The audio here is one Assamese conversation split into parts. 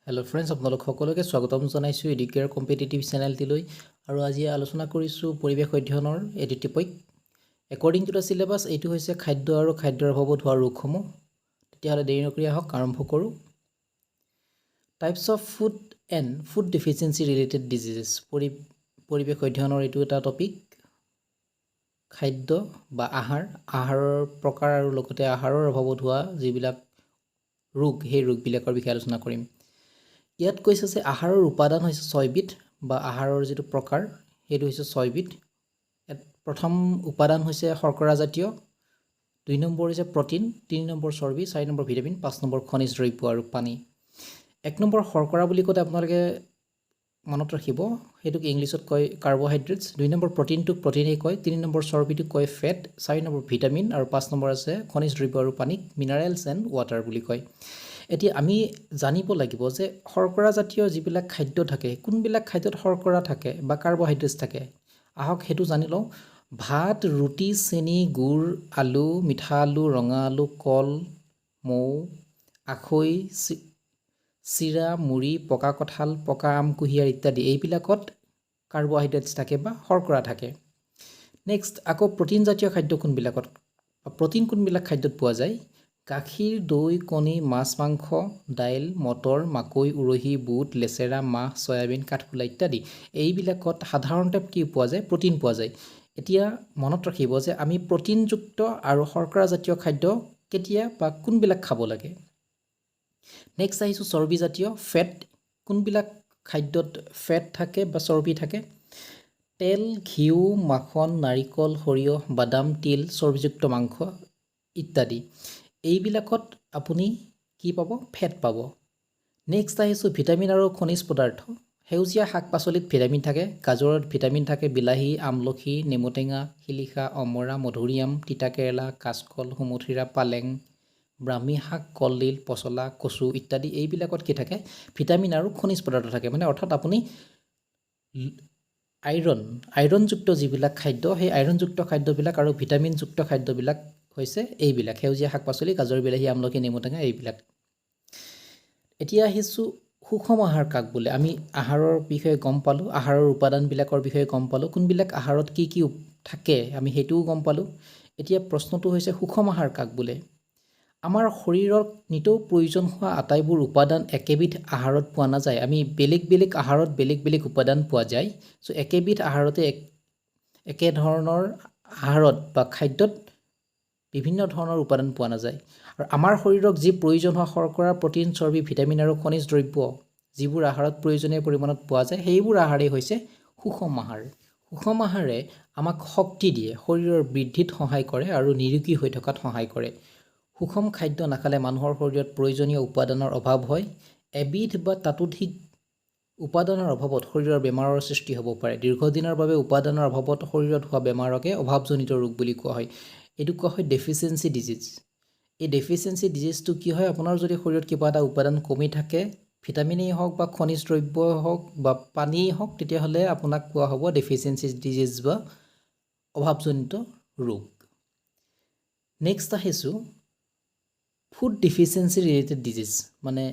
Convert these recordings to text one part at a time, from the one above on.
হেল্ল' ফ্ৰেণ্ডছ, আপোনালোক সকলোকে স্বাগতম জনাইছোঁ এডুকেয়াৰ কম্পিটিটিভ চেনেলটিলৈ। আৰু আজি আলোচনা কৰিছোঁ পৰিৱেশ অধ্যয়নৰ এটি topic. According to the syllabus এইটো হৈছে খাদ্য আৰু খাদ্যৰ অভাৱত হোৱা ৰোগসমূহ। তেতিয়াহ'লে দেৰি নকৰি আহক আৰম্ভ কৰোঁ। Types of food and food deficiency related diseases. পৰিৱেশ অধ্যয়নৰ এইটো এটা টপিক। খাদ্য বা আহাৰৰ প্ৰকাৰ আৰু লগতে আহাৰৰ অভাৱত হোৱা যিবিলাক ৰোগ, সেই ৰোগবিলাকৰ বিষয়ে আলোচনা কৰিম। ইয়াত কৈছে যে আহাৰৰ উপাদান হৈছে 6 বিধ বা আহাৰৰ যিটো প্ৰকাৰ সেইটো হৈছে 6 বিধ। প্ৰথম উপাদান হৈছে শৰ্কৰা জাতীয়, 2 নম্বৰ হৈছে প্ৰটিন, 3 নম্বৰ চৰ্বি, 4 নম্বৰ ভিটামিন, 5 নম্বৰ খনিজ দ্ৰব্য আৰু পানী। 1 নম্বৰ শৰ্কৰা বুলি ক'লে আপোনালোকে মনত ৰাখিব, সেইটোক ইংলিছত কয় কাৰ্বহাইড্ৰেটছ। 2 নম্বৰ প্ৰটিনটোক প্ৰটিনেই কয়, 3 নম্বৰ চৰ্বিটোক কয় ফেট, 4 নম্বৰ ভিটামিন আৰু 5 নম্বৰ আছে খনিজ দ্ৰব্য আৰু পানীক মিনাৰেলছ এণ্ড ৱাটাৰ বুলি কয়। এতিয়া আমি জানিব লাগিব যে শৰ্কৰা জাতীয় যিবিলাক খাদ্য থাকে, কোনবিলাক খাদ্যত শৰ্কৰা থাকে বা কাৰ্বহাইড্ৰেটছ থাকে। আহক সেইটো জানি লওঁ। ভাত, ৰুটি, চেনি, গুড়, আলু, মিঠা আলু, ৰঙা আলু, কল, মৌ, আখৈ, চিৰা, মুড়ি, পকা কঁঠাল, পকা আম, কুঁহিয়াৰ ইত্যাদি এইবিলাকত কাৰ্বহাইড্ৰেটছ থাকে বা শৰ্কৰা থাকে। নেক্সট আকৌ প্ৰটিন জাতীয় খাদ্য কোনবিলাকত, প্ৰটিন কোনবিলাক খাদ্যত পোৱা যায়? গাখীৰ, দৈ, কণী, মাছ, মাংস, দাইল, মটৰ, মাকৈ, উৰহি, বুট, লেচেৰা, মাহ, চয়াবিন, কাঠফুলা ইত্যাদি এইবিলাকত সাধাৰণতে কি পোৱা যায়? প্ৰটিন পোৱা যায়। এতিয়া মনত ৰাখিব যে আমি প্ৰটিনযুক্ত আৰু শৰ্কৰা জাতীয় খাদ্য কেতিয়া বা কোনবিলাক খাব লাগে। নেক্সট আহিছোঁ চৰ্বি জাতীয়, ফেট। কোনবিলাক খাদ্যত ফেট থাকে বা চৰ্বি থাকে? তেল, ঘিউ, মাখন, নাৰিকল, সৰিয়হ, বাদাম, তিল, চৰ্বিযুক্ত মাংস ইত্যাদি এইবিলাকত আপুনি কি পাব? ফেট পাব। নেক্সট আহিছোঁ ভিটামিন আৰু খনিজ পদাৰ্থ। সেউজীয়া শাক পাচলিত ভিটামিন থাকে, গাজৰত ভিটামিন থাকে, বিলাহী, আমলখি, নেমুটেঙা, শিলিখা, অমৰা, মধুৰিআম, তিতাকেৰেলা, কাচকল, সুমথিৰা, পালেং, ব্ৰাহ্মী শাক, কলডিল, পচলা, কচু ইত্যাদি এইবিলাকত কি থাকে? ভিটামিন আৰু খনিজ পদাৰ্থ থাকে। মানে অৰ্থাৎ আপুনি আইৰণযুক্ত যিবিলাক খাদ্য, সেই আইৰণযুক্ত খাদ্যবিলাক আৰু ভিটামিনযুক্ত খাদ্যবিলাক হৈছে এইবিলাক সেউজীয়া শাক পাচলি, গাজৰ, বিলাহী, আমলখি, নেমুটেঙা এইবিলাক। এতিয়া আহিছোঁ সুষম আহাৰ কাক বোলে। আমি আহাৰৰ বিষয়ে গম পালোঁ, আহাৰৰ উপাদানবিলাকৰ বিষয়ে গম পালোঁ, কোনবিলাক আহাৰত কি কি থাকে আমি সেইটোও গম পালোঁ। এতিয়া প্ৰশ্নটো হৈছে সুষম আহাৰ কাক বোলে। আমাৰ শৰীৰত নিতৌ প্ৰয়োজন হোৱা আটাইবোৰ উপাদান একেবিধ আহাৰত পোৱা নাযায়। আমি বেলেগ বেলেগ আহাৰত বেলেগ বেলেগ উপাদান পোৱা যায়। চ' একেবিধ আহাৰতে একেধৰণৰ আহাৰত বা খাদ্যত বিভিন্ন ধৰণৰ উপাদান পোৱা নাযায়। আৰু আমাৰ শৰীৰক যি প্ৰয়োজন হোৱা শৰ্কৰা, প্ৰটিন, চৰ্বি, ভিটামিন আৰু খনিজ দ্ৰব্য যিবোৰ আহাৰত প্ৰয়োজনীয় পৰিমাণত পোৱা যায়, সেইবোৰ আহাৰেই হৈছে সুষম আহাৰ। সুষম আহাৰে আমাক শক্তি দিয়ে, শৰীৰৰ বৃদ্ধিত সহায় কৰে আৰু নিৰোগী হৈ থকাত সহায় কৰে। সুষম খাদ্য নাখালে মানুহৰ শৰীৰত প্ৰয়োজনীয় উপাদানৰ অভাৱ হয়। এবিধ বা ততোধিক উপাদানৰ অভাৱত শৰীৰৰ বেমাৰৰ সৃষ্টি হ'ব পাৰে। দীৰ্ঘদিনৰ বাবে উপাদানৰ অভাৱত শৰীৰত হোৱা বেমাৰকে অভাৱজনিত ৰোগ বুলি কোৱা হয়। এইটো কোৱা হয় ডেফিচিয়েঞ্চি ডিজিজ। এই ডেফিচিয়েঞ্চি ডিজিজটো কি হয়? আপোনাৰ যদি শৰীৰত কিবা এটা উপাদান কমি থাকে, ভিটামিনেই হওক বা খনিজ দ্ৰব্যই হওক বা পানীয়েই হওক, তেতিয়াহ'লে আপোনাক কোৱা হ'ব ডেফিচিয়েঞ্চি ডিজিজ বা অভাৱজনিত ৰোগ। নেক্সট আহিছোঁ ফুড ডেফিচিয়েঞ্চি ৰিলেটেড ডিজিজ, মানে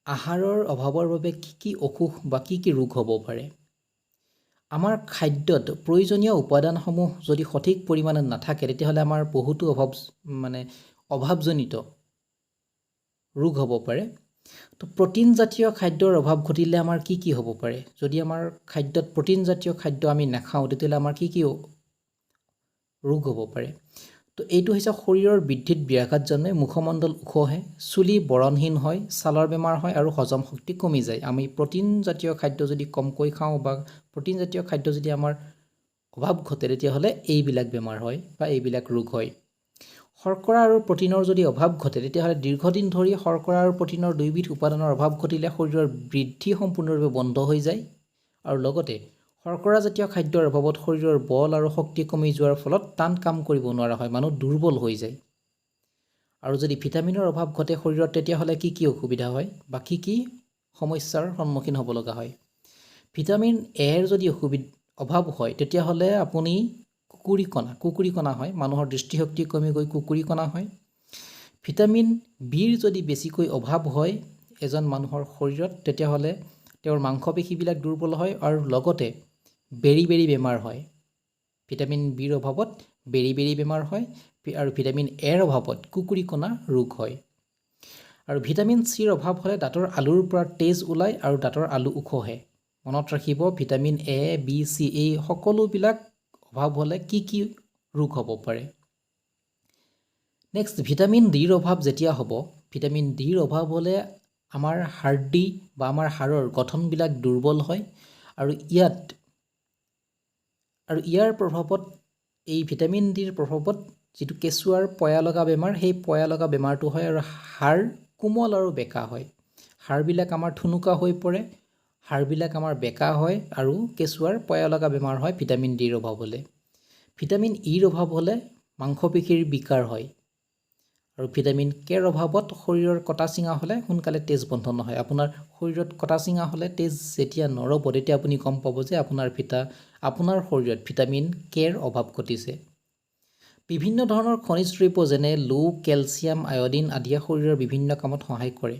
আহাৰৰ অভাৱৰ বাবে কি কি অসুখ বা কি কি ৰোগ হ'ব পাৰে। আমাৰ খাদ্যত প্ৰয়োজনীয় উপাদানসমূহ যদি সঠিক পৰিমাণে নাথাকে, তেতিয়াহ'লে আমাৰ বহুতো অভাৱজনিত ৰোগ হ'ব পাৰে। তো প্ৰটিন জাতীয় খাদ্যৰ অভাৱ ঘটিলে আমাৰ কি কি হ'ব পাৰে? যদি আমাৰ খাদ্যত প্ৰটিন জাতীয় খাদ্য আমি নাখাওঁ, তেতিয়াহ'লে আমাৰ কি কি ৰোগ হ'ব পাৰে? তো এইটো হৈছে শৰীৰৰ বৃদ্ধিত ব্যাঘাত জন্মে, মুখমণ্ডল ওখ হয়, চুলি বৰণহীন হয়, ছালৰ বেমাৰ হয় আৰু হজম শক্তি কমি যায়। আমি প্ৰটিন জাতীয় খাদ্য যদি কমকৈ খাওঁ বা প্ৰটিন জাতীয় খাদ্য যদি আমাৰ অভাৱ ঘটে, তেতিয়াহ'লে এইবিলাক বেমাৰ হয় বা এইবিলাক ৰোগ হয়। শৰ্কৰা আৰু প্ৰটিনৰ যদি অভাৱ ঘটে, তেতিয়াহ'লে দীৰ্ঘদিন ধৰি শৰ্কৰা আৰু প্ৰটিনৰ দুয়োবিধ উপাদানৰ অভাৱ ঘটিলে শৰীৰৰ বৃদ্ধি সম্পূৰ্ণৰূপে বন্ধ হৈ যায়। আৰু লগতে শৰ্কৰা জাতীয় খাদ্যৰ অভাৱত শৰীৰৰ বল আৰু শক্তি কমি যোৱাৰ ফলত টান কাম কৰিব নোৱাৰা হয়, মানুহ দুৰ্বল হৈ যায়। আৰু যদি ভিটামিনৰ অভাৱ ঘটে শৰীৰত, তেতিয়াহ'লে কি কি অসুবিধা হয় বা কি কি সমস্যাৰ সন্মুখীন হ'ব লগা হয়। ভিটামিন এৰ যদি অভাৱ হয়, তেতিয়াহ'লে আপুনি কুকুৰি কণা হয়, মানুহৰ দৃষ্টিশক্তি কমি গৈ কুকুৰি কণা হয়। ভিটামিন বিৰ যদি বেছিকৈ অভাৱ হয়, এজন মানুহৰ শৰীৰত তেতিয়াহ'লে তেওঁৰ মাংসপেশীবিলাক দুৰ্বল হয় আৰু লগতে বেৰি বেমাৰ হয়। ভিটামিন বিৰ অভাৱত বেৰি বেমাৰ হয় আৰু ভিটামিন এৰ অভাৱত কুকুৰি কণা ৰোগ হয়। আৰু ভিটামিন চিৰ অভাৱ হ'লে দাঁতৰ আলুৰ পৰা তেজ ওলায় আৰু দাঁতৰ আলু ওখহে। মনত ৰাখিব ভিটামিন এ বি চি এই সকলোবিলাক অভাৱ হ'লে কি ৰোগ হ'ব পাৰে। নেক্সট ভিটামিন ডিৰ অভাৱ যেতিয়া হ'ব, ভিটামিন ডিৰ অভাৱ হ'লে আমাৰ হাৰ্ডি বা আমাৰ হাড়ৰ গঠনবিলাক দুৰ্বল হয় আৰু ইয়াৰ প্ৰভাৱত এই ভিটামিন ডিৰ প্ৰভাৱত যিটো কেঁচুৱাৰ পয়া লগা বেমাৰ, সেই পয়া লগা বেমাৰটো হয় আৰু হাড় কোমল আৰু বেকা হয়। হাড়বিলাক আমাৰ ঠুনুকা হৈ পৰে, হাড়বিলাক আমাৰ বেকা হয় আৰু কেঁচুৱাৰ পয়া লগা বেমাৰ হয় ভিটামিন ডিৰ অভাৱ হ'লে। ভিটামিন ইৰ অভাৱ হ'লে মাংসপেশীৰ বিকাৰ হয় আৰু ভিটামিন কেৰ অভাৱত শৰীৰৰ কটা চিঙা হ'লে সোনকালে তেজ বন্ধ নহয়। আপোনাৰ শৰীৰত কটা চিঙা হ'লে তেজ যেতিয়া নৰ'ব তেতিয়া আপুনি গম পাব যে আপোনাৰ শৰীৰত ভিটামিন কেৰ অভাৱ ঘটিছে। বিভিন্ন ধৰণৰ খনিজ দ্ৰব্য যেনে লো, কেলছিয়াম, আয়ডিন আদিয়ে শৰীৰৰ বিভিন্ন কামত সহায় কৰে।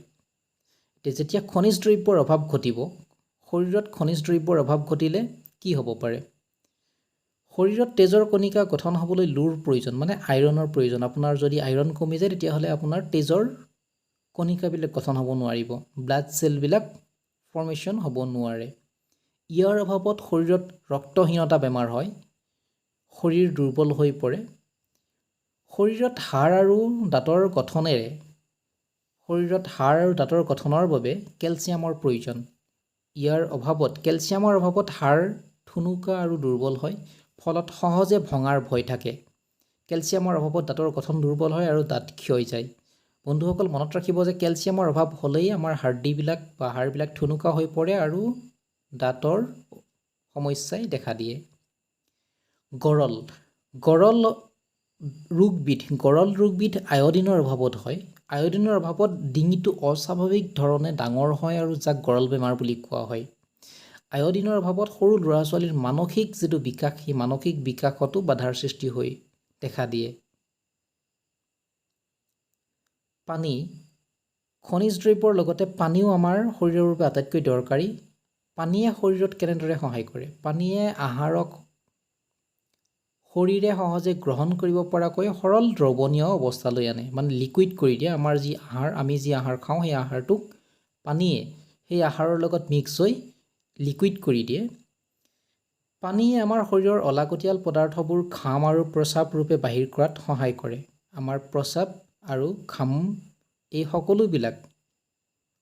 যেতিয়া খনিজ দ্ৰব্যৰ অভাৱ ঘটিব, শৰীৰত খনিজ দ্ৰব্যৰ অভাৱ ঘটিলে কি হ'ব পাৰে? শৰীৰত তেজৰ কণিকা গঠন হ'বলৈ লোৰ প্ৰয়োজন, মানে আইৰণৰ প্ৰয়োজন। আপোনাৰ যদি আইৰণ কমি যায় তেতিয়াহ'লে আপোনাৰ তেজৰ কণিকাবিলাক গঠন হ'ব নোৱাৰিব, ব্লাড চেলবিলাক ফৰ্মেশ্যন হ'ব নোৱাৰে। ইয়াৰ অভাৱত শৰীৰত ৰক্তহীনতা বেমাৰ হয়, শৰীৰ দুৰ্বল হৈ পৰে। শৰীৰত হাড় আৰু দাঁতৰ গঠনৰ বাবে কেলছিয়ামৰ প্ৰয়োজন। কেলছিয়ামৰ অভাৱত হাড় ঠুনুকা আৰু দুৰ্বল হয়, ফলত সহজে ভঙাৰ ভয় থাকে। কেলছিয়ামৰ অভাৱত দাঁতৰ গঠন দুৰ্বল হয় আৰু দাঁত ক্ষয় যায়। বন্ধুসকল মনত ৰাখিব যে কেলছিয়ামৰ অভাৱ হ'লেই আমাৰ হাড়বিলাক ঠুনুকা হৈ পৰে আৰু দাঁতৰ সমস্যাই দেখা দিয়ে। গৰল ৰোগবিধ আয়ডিনৰ অভাৱত হয়। আয়ডিনৰ অভাৱত ডিঙিটো অস্বাভাৱিক ধৰণে ডাঙৰ হয় আৰু যাক গৰল বেমাৰ বুলি কোৱা হয়। আয়ডিনৰ অভাৱত সৰু ল'ৰা-ছোৱালীৰ মানসিক যিটো বিকাশ, সেই মানসিক বিকাশতো বাধাৰ সৃষ্টি হৈ দেখা দিয়ে। পানী, খনিজ দ্ৰব্যৰ লগতে পানীও আমাৰ শৰীৰৰ বাবে আটাইতকৈ দৰকাৰী। পানীয়ে শৰীৰত কেনেদৰে সহায় কৰে? পানীয়ে আহাৰক শৰীৰে সহজে গ্ৰহণ কৰিব পৰাকৈ সৰল দ্ৰৱণীয় অৱস্থালৈ আনে, মানে লিকুইড কৰি দিয়ে। আমি যি আহাৰ খাওঁ সেই আহাৰটোক পানীয়ে সেই আহাৰৰ লগত মিক্স হৈ লিকুইড কৰি দিয়ে। পানীয়ে আমাৰ শৰীৰৰ অলাগতিয়াল পদাৰ্থবোৰ ঘাম আৰু প্ৰস্ৰাৱ ৰূপে বাহিৰ কৰাত সহায় কৰে। আমাৰ প্ৰস্ৰাৱ আৰু ঘাম এই সকলোবিলাক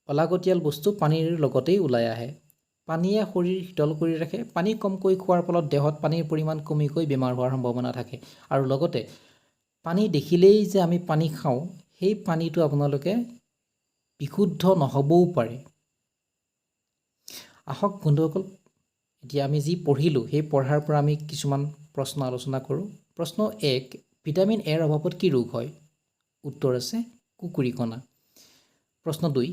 অলাগতিয়াল বস্তু পানীৰ লগতেই ওলাই আহে। পানীয়ে শৰীৰ শীতল কৰি ৰাখে। পানী কমকৈ খোৱাৰ ফলত দেহত পানীৰ পৰিমাণ কমি গৈ বেমাৰ হোৱাৰ সম্ভাৱনা থাকে। আৰু লগতে পানী দেখিলেই যে আমি পানী খাওঁ, সেই পানীটো আপোনালোকে বিশুদ্ধ নহ'বও পাৰে। আহক বন্ধুসকল, এতিয়া আমি যি পঢ়িলোঁ সেই পঢ়াৰ পৰা আমি কিছুমান প্ৰশ্ন আলোচনা কৰোঁ। প্ৰশ্ন 1, ভিটামিন এৰ অভাৱত কি ৰোগ হয়? উত্তৰ আছে কুকুৰি কণা। প্ৰশ্ন 2,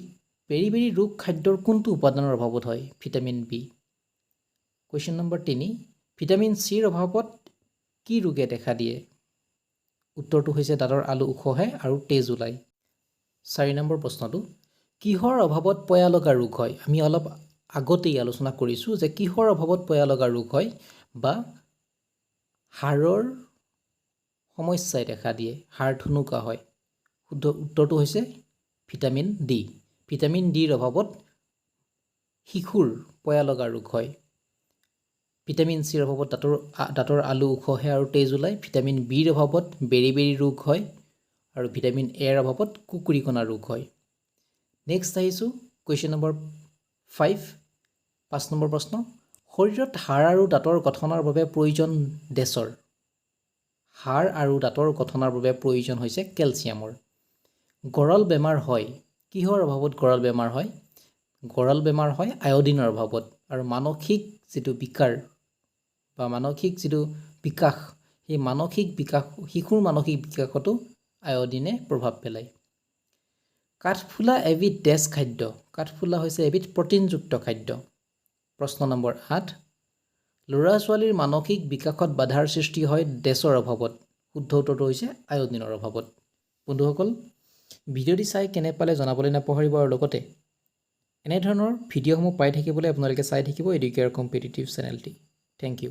বেৰি ৰোগ খাদ্যৰ কোনটো উপাদানৰ অভাৱত হয়? Vitamin B. Question number 3, vitamin চিৰ অভাৱত কি ৰোগে দেখা দিয়ে? উত্তৰটো হৈছে দাঁতৰ আলু ওখ হয় আৰু তেজ ওলায়। 4 নম্বৰ প্ৰশ্নটো, কিহৰ অভাৱত পয়া লগা ৰোগ হয়? আমি অলপ আগতেই আলোচনা কৰিছোঁ যে কিহৰ অভাৱত পয়া লগা ৰোগ হয় বা হাড়ৰ সমস্যাই দেখা দিয়ে, হাড় ঠুনুকা হয়। উত্তৰটো হৈছে ভিটামিন ডি। ভিটামিন ডিৰ অভাৱত শিশুৰ পয়া লগা ৰোগ হয়। ভিটামিন চিৰ অভাৱত দাঁতৰ আলু ওখ হয় আৰু তেজ ওলায়। ভিটামিন বিৰ অভাৱত বেৰি ৰোগ হয় আৰু ভিটামিন এৰ অভাৱত কুকুৰি কণা ৰোগ হয়। নেক্সট আহিছোঁ কুৱেশ্যন নম্বৰ 5 নম্বৰ প্ৰশ্ন, শৰীৰত হাড় আৰু দাঁতৰ গঠনৰ বাবে প্ৰয়োজন ডেছৰ? হাড় আৰু দাঁতৰ গঠনৰ বাবে প্ৰয়োজন হৈছে কেলছিয়ামৰ। গৰল বেমাৰ হয়, কিহৰ অভাৱত গৰল বেমাৰ হয়? গৰল বেমাৰ হয় আয়ডিনৰ অভাৱত। আৰু মানসিক যিটো বিকাৰ বা মানসিক যিটো বিকাশ, সেই শিশুৰ মানসিক বিকাশতো আয়ডিনে প্ৰভাৱ পেলায়। কাঠফুলা এবিধ ডেছ খাদ্য। কাঠফুলা হৈছে এবিধ প্ৰটিনযুক্ত খাদ্য। প্ৰশ্ন নম্বৰ 8, ল'ৰা-ছোৱালীৰ মানসিক বিকাশত বাধাৰ সৃষ্টি হয় ডেছৰ অভাৱত? শুদ্ধ উত্তৰটো হৈছে আয়ডিনৰ অভাৱত। বন্ধুসকল, ভিডিঅ'টি চাই কেনে পালে জনাবলৈ নাপাহৰিব আৰু লগতে এনেধৰণৰ ভিডিঅ'সমূহ পাই থাকিবলৈ আপোনালোকে চাই থাকিব এডুকেয়াৰ কম্পিটিটিভ চেনেলটি। Thank U.